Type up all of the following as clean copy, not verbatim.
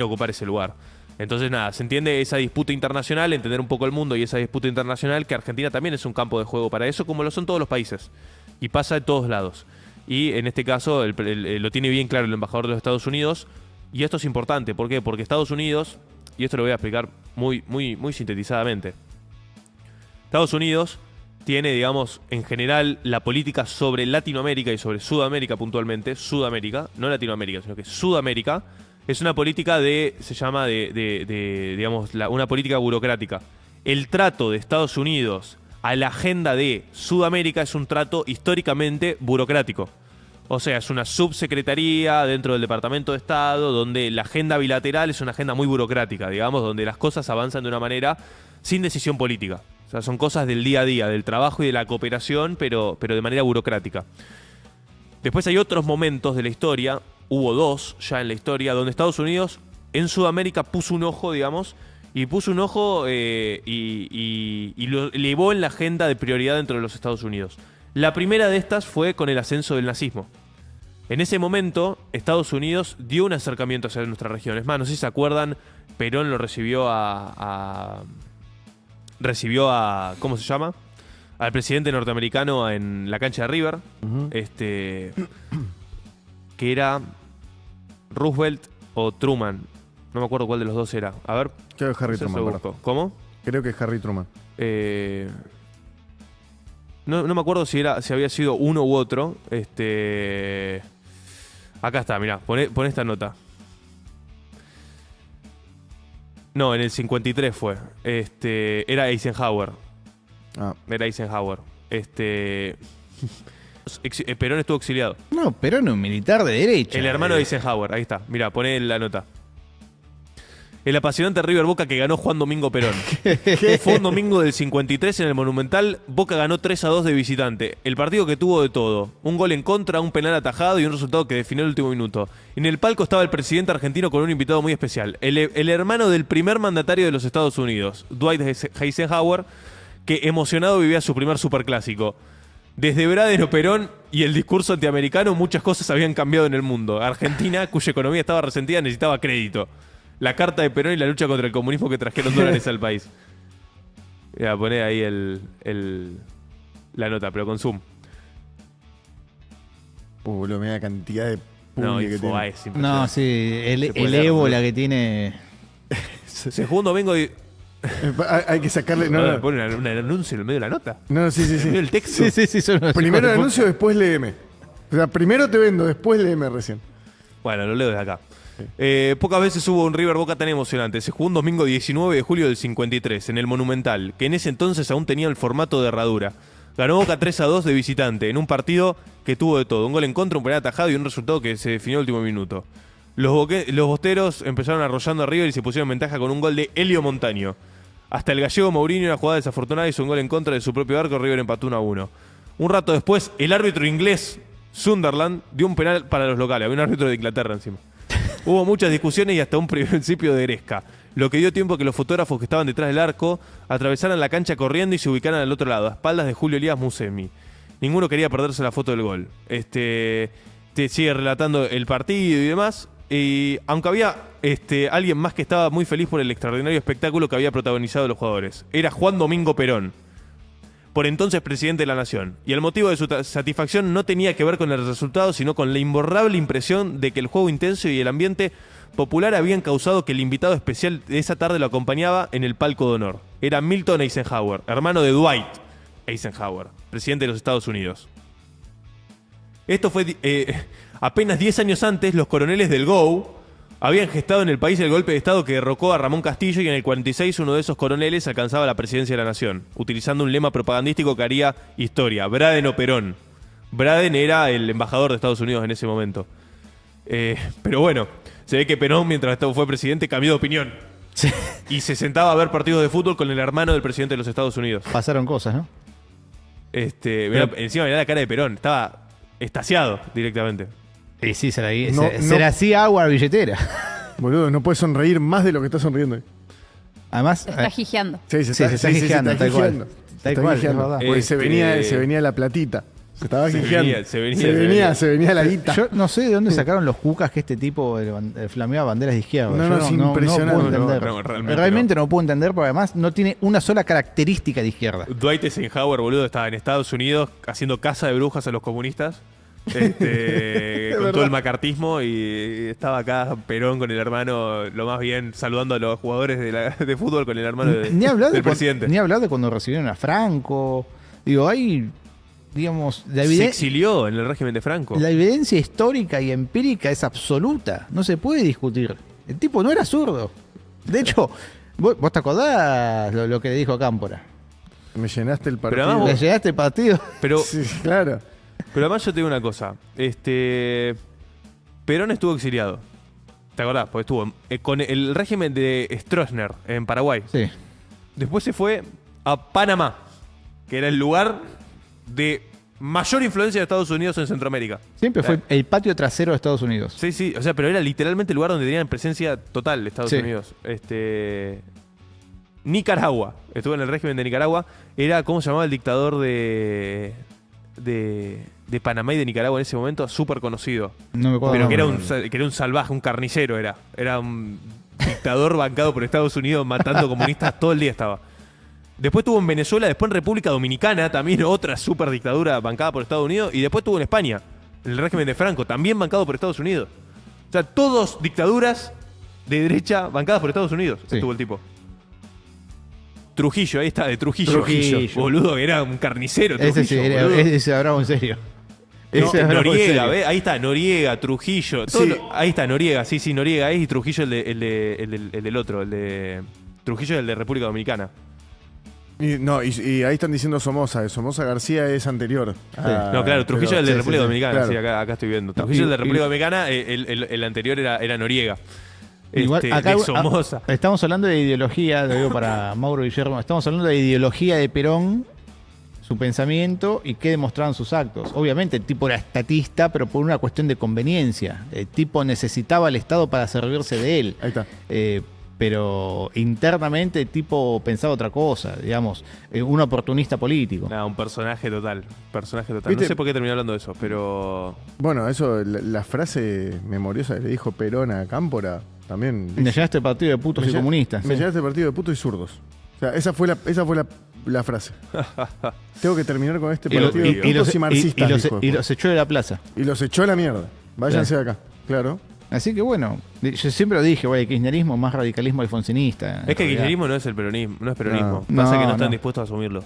ocupar ese lugar. Entonces, nada, se entiende esa disputa internacional, entender un poco el mundo y esa disputa internacional, que Argentina también es un campo de juego para eso, como lo son todos los países. Y pasa de todos lados. Y en este caso lo tiene bien claro el embajador de los Estados Unidos. Y esto es importante. ¿Por qué? Porque Estados Unidos, y esto lo voy a explicar muy sintetizadamente. Estados Unidos tiene, digamos, en general, la política sobre Latinoamérica y sobre Sudamérica puntualmente. Sudamérica, no Latinoamérica, sino que Sudamérica. Es una política digamos, una política burocrática. El trato de Estados Unidos a la agenda de Sudamérica es un trato históricamente burocrático. O sea, es una subsecretaría dentro del Departamento de Estado donde la agenda bilateral es una agenda muy burocrática, digamos, donde las cosas avanzan de una manera sin decisión política. O sea, son cosas del día a día, del trabajo y de la cooperación, pero de manera burocrática. Después hay otros momentos de la historia, hubo dos ya en la historia, donde Estados Unidos en Sudamérica puso un ojo, digamos, y puso un ojo y lo elevó en la agenda de prioridad dentro de los Estados Unidos. La primera de estas fue con el ascenso del nazismo. En ese momento, Estados Unidos dio un acercamiento hacia nuestra región. Es más, no sé si se acuerdan, Perón lo recibió a ¿cómo se llama? Al presidente norteamericano en la cancha de River. Que era Roosevelt o Truman. No me acuerdo cuál de los dos era. A ver. Creo que Harry Truman. ¿Cómo? Creo que es Harry Truman. No me acuerdo si había sido uno u otro. Acá está, mirá. Poné esta nota. No, en el 53 fue. Era Eisenhower. Era Eisenhower. Perón estuvo exiliado. No, Perón es un militar de derecha. El hermano de Eisenhower, ahí está. Mirá, poné la nota. El apasionante River Boca que ganó Juan Domingo Perón. Fue un domingo del 53 en el Monumental. Boca ganó 3-2 de visitante. El partido que tuvo de todo. Un gol en contra, un penal atajado y un resultado que definió el último minuto. En el palco estaba el presidente argentino con un invitado muy especial. El hermano del primer mandatario de los Estados Unidos, Dwight Eisenhower, que emocionado vivía su primer superclásico. Desde Braden o Perón y el discurso antiamericano, muchas cosas habían cambiado en el mundo. Argentina, cuya economía estaba resentida, necesitaba crédito. La carta de Perón y la lucha contra el comunismo que trajeron dólares al país. Mira, poné ahí la nota, pero con zoom. Boludo, mira la cantidad de No, que tiene. es impresionante. No, sí, el puede ébola dar, que tiene. Se jugó un domingo y... Hay que sacarle. No. Pone un anuncio en el medio de la nota. No, sí. En medio del texto. Sí, son unos Primero el hijos de anuncio, después léeme. O sea, primero te vendo, después léeme recién. Bueno, lo leo desde acá. Pocas veces hubo un River Boca tan emocionante. Se jugó un domingo 19 de julio del 53 en el Monumental, que en ese entonces aún tenía el formato de herradura. Ganó Boca 3-2 de visitante en un partido que tuvo de todo. Un gol en contra, un penal atajado y un resultado que se definió el último minuto. Los bosteros empezaron arrollando a River y se pusieron en ventaja con un gol de Elio Montaño. Hasta el gallego Mourinho, una jugada desafortunada, hizo un gol en contra de su propio arco. River empató 1-1. Un rato después, el árbitro inglés Sunderland dio un penal para los locales. Había un árbitro de Inglaterra encima. Hubo muchas discusiones y hasta un principio de gresca, lo que dio tiempo a que los fotógrafos que estaban detrás del arco atravesaran la cancha corriendo y se ubicaran al otro lado, a espaldas de Julio Elías Musemi. Ninguno quería perderse la foto del gol. Te sigue relatando el partido y demás. Y aunque había alguien más que estaba muy feliz por el extraordinario espectáculo que había protagonizado los jugadores. Era Juan Domingo Perón, por entonces presidente de la Nación. Y el motivo de su satisfacción no tenía que ver con el resultado, sino con la imborrable impresión de que el juego intenso y el ambiente popular habían causado que el invitado especial de esa tarde lo acompañaba en el palco de honor. Era Milton Eisenhower, hermano de Dwight Eisenhower, presidente de los Estados Unidos. Esto fue apenas 10 años antes. Los coroneles del GO habían gestado en el país el golpe de Estado que derrocó a Ramón Castillo, y en el 46 uno de esos coroneles alcanzaba la presidencia de la Nación, utilizando un lema propagandístico que haría historia: Braden o Perón. Braden era el embajador de Estados Unidos en ese momento. Pero bueno, se ve que Perón, mientras fue presidente, cambió de opinión. Sí. Y se sentaba a ver partidos de fútbol con el hermano del presidente de los Estados Unidos. Pasaron cosas, ¿no? Encima mirá la cara de Perón, estaba extasiado directamente. Y sí, se le hacía agua a la billetera. Boludo, no puedes sonreír más de lo que estás sonriendo. Además, Se está gijeando. Sí, se está gijeando, tal cual. Tal cual, es verdad. Porque se venía la platita. Se estaba Se gijeando. venía, se venía. La guita. Yo no sé de dónde sacaron los cucas que este tipo flameaba banderas de izquierda. No, Yo es impresionante. puedo entender. No, realmente no puedo entender porque además no tiene una sola característica de izquierda. Dwight Eisenhower, boludo, estaba en Estados Unidos haciendo caza de brujas a los comunistas. Con verdad. todo el macartismo, y estaba acá Perón con el hermano, lo más bien, saludando a los jugadores de fútbol con el hermano del presidente. Ni hablar de cuando recibieron a Franco. Digo, hay, digamos, Se exilió en el régimen de Franco. la evidencia histórica y empírica es absoluta. No se puede discutir. El tipo no era zurdo. De hecho, vos te acordás lo que le dijo a Cámpora. Me llenaste el partido. además ¿Le llegaste el partido? Pero, Sí, claro. pero además yo te digo una cosa. Perón estuvo exiliado. ¿Te acordás? Porque estuvo con el régimen de Stroessner en Paraguay. Sí. Después se fue a Panamá, que era el lugar de mayor influencia de Estados Unidos en Centroamérica. Siempre fue el patio trasero de Estados Unidos. Sí, sí, o sea, pero era literalmente el lugar donde tenían presencia total de Estados Sí. Unidos. Nicaragua, estuvo en el régimen de Nicaragua. Era, ¿cómo se llamaba el dictador de Panamá y de Nicaragua en ese momento? Súper conocido. No me acuerdo. Pero No, que era un salvaje, un carnicero era. Era un dictador bancado por Estados Unidos matando comunistas todo el día estaba. Después tuvo en Venezuela, después en República Dominicana, también otra super dictadura bancada por Estados Unidos. Y después tuvo en España, en el régimen de Franco, también bancado por Estados Unidos. O sea, todos dictaduras de derecha bancadas por Estados Unidos. Sí. Estuvo el tipo. Trujillo, ahí está, de Trujillo. Trujillo. Boludo, que era un carnicero. ese sí, Trujillo, boludo. ese era bravo en serio. No, Ese es bravo en Noriega, serio. ¿ves? Ahí está, Noriega, Trujillo. Sí. Ahí está, Noriega, sí, Noriega es, y Trujillo el del otro, el de. Trujillo el de República Dominicana. Y ahí están diciendo Somoza. Somoza García es anterior. No, claro, Trujillo el de sí, República sí, Dominicana, claro. sí, acá estoy viendo. No, Trujillo el de y- República Dominicana, el anterior era Noriega. Igual, acá, de Somoza. estamos hablando de ideología, lo digo para Mauro Guillermo, estamos hablando de ideología de Perón, su pensamiento y qué demostraban sus actos. Obviamente el tipo era estatista, pero por una cuestión de conveniencia. El tipo necesitaba al Estado para servirse de él. Ahí está. Pero internamente el tipo pensaba otra cosa, digamos, un oportunista político. Nada, un personaje total. Personaje total. ¿Viste? No sé por qué terminé hablando de eso, pero. Bueno, eso, la frase memoriosa que le dijo Perón a Cámpora, también. Me llegaste el partido de putos y comunistas. Me sí. llenaste el partido de putos y zurdos. O sea, esa fue la frase. Tengo que terminar con este partido de putos y marxistas. dijo y después. los echó de la plaza. Y los echó a la mierda. Váyanse de acá. Claro. Así que bueno, yo siempre lo dije, el kirchnerismo es más radicalismo alfonsinista. Es que el kirchnerismo no es el peronismo, no es peronismo. No. Pasa que no No, están no. dispuestos a asumirlo.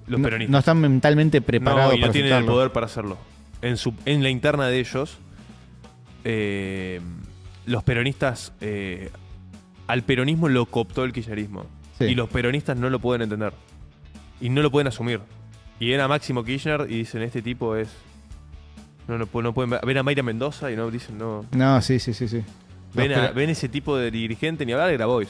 Los no, peronistas. no están mentalmente preparados No, y no para tienen el aceptarlo. poder para hacerlo. En la interna de ellos, los peronistas, al peronismo lo cooptó el kirchnerismo. Sí. Y los peronistas no lo pueden entender. Y no lo pueden asumir. Y ven a Máximo Kirchner y dicen, este tipo es... No pueden ver. Ven a Mayra Mendoza y no dicen, no... No, sí. Ven ese tipo de dirigente, ni hablar de Grabois.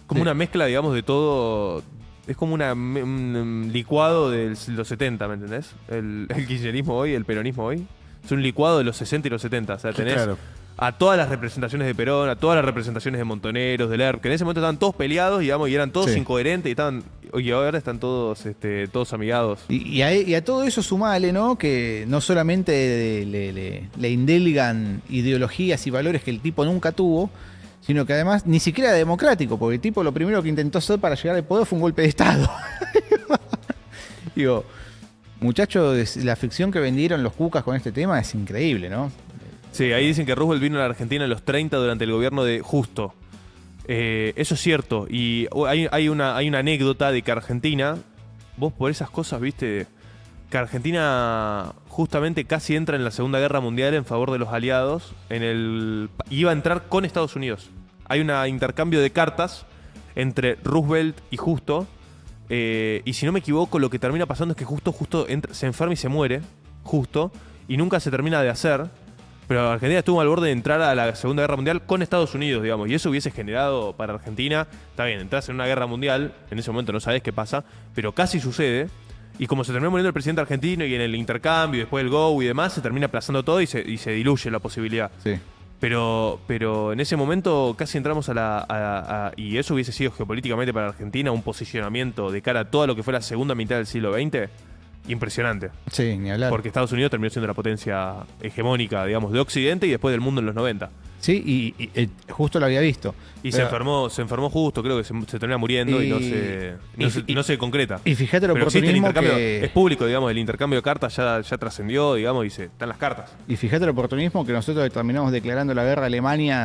Como Sí. una mezcla, digamos, de todo. Es como un licuado de los 70, ¿me entendés? El kirchnerismo hoy, el peronismo hoy. Es un licuado de los 60 y los 70. O sea, tenés Claro. a todas las representaciones de Perón, a todas las representaciones de Montoneros, de Lerp, que en ese momento estaban todos peleados, digamos, y eran todos Sí. incoherentes, y ahora están todos, todos amigados. Y a todo eso sumale, ¿no? Que no solamente le indilgan ideologías y valores que el tipo nunca tuvo, sino que además ni siquiera era democrático, porque el tipo lo primero que intentó hacer para llegar al poder fue un golpe de Estado. Digo, muchachos, la ficción que vendieron los cucas con este tema es increíble, ¿no? Sí, ahí dicen que Roosevelt vino a la Argentina en los 30 durante el gobierno de Justo. Eso es cierto. Y hay una anécdota de que Argentina, vos por esas cosas, viste, que Argentina justamente casi entra en la Segunda Guerra Mundial en favor de los aliados. Iba a entrar con Estados Unidos. Hay un intercambio de cartas entre Roosevelt y Justo. Y si no me equivoco, lo que termina pasando es que Justo se enferma y se muere. Justo. Y nunca se termina de hacer. Pero Argentina estuvo al borde de entrar a la Segunda Guerra Mundial con Estados Unidos, digamos. Y eso hubiese generado para Argentina... Está bien, entras en una guerra mundial, en ese momento no sabes qué pasa, pero casi sucede. Y como se terminó muriendo el presidente argentino y en el intercambio, después el go y demás, se termina aplazando todo y se diluye la posibilidad. Sí. Pero en ese momento casi entramos y eso hubiese sido geopolíticamente para Argentina un posicionamiento de cara a todo lo que fue la segunda mitad del siglo XX impresionante. Sí, ni hablar. Porque Estados Unidos terminó siendo la potencia hegemónica, digamos, de Occidente y después del mundo en los 90. Sí, y justo lo había visto. Y pero se enfermó justo, creo que se termina muriendo y no se concreta. Y fíjate el Pero existe el oportunismo intercambio, que... es público, digamos, el intercambio de cartas ya trascendió, digamos, y están las cartas. Y fíjate el oportunismo que nosotros terminamos declarando la guerra a Alemania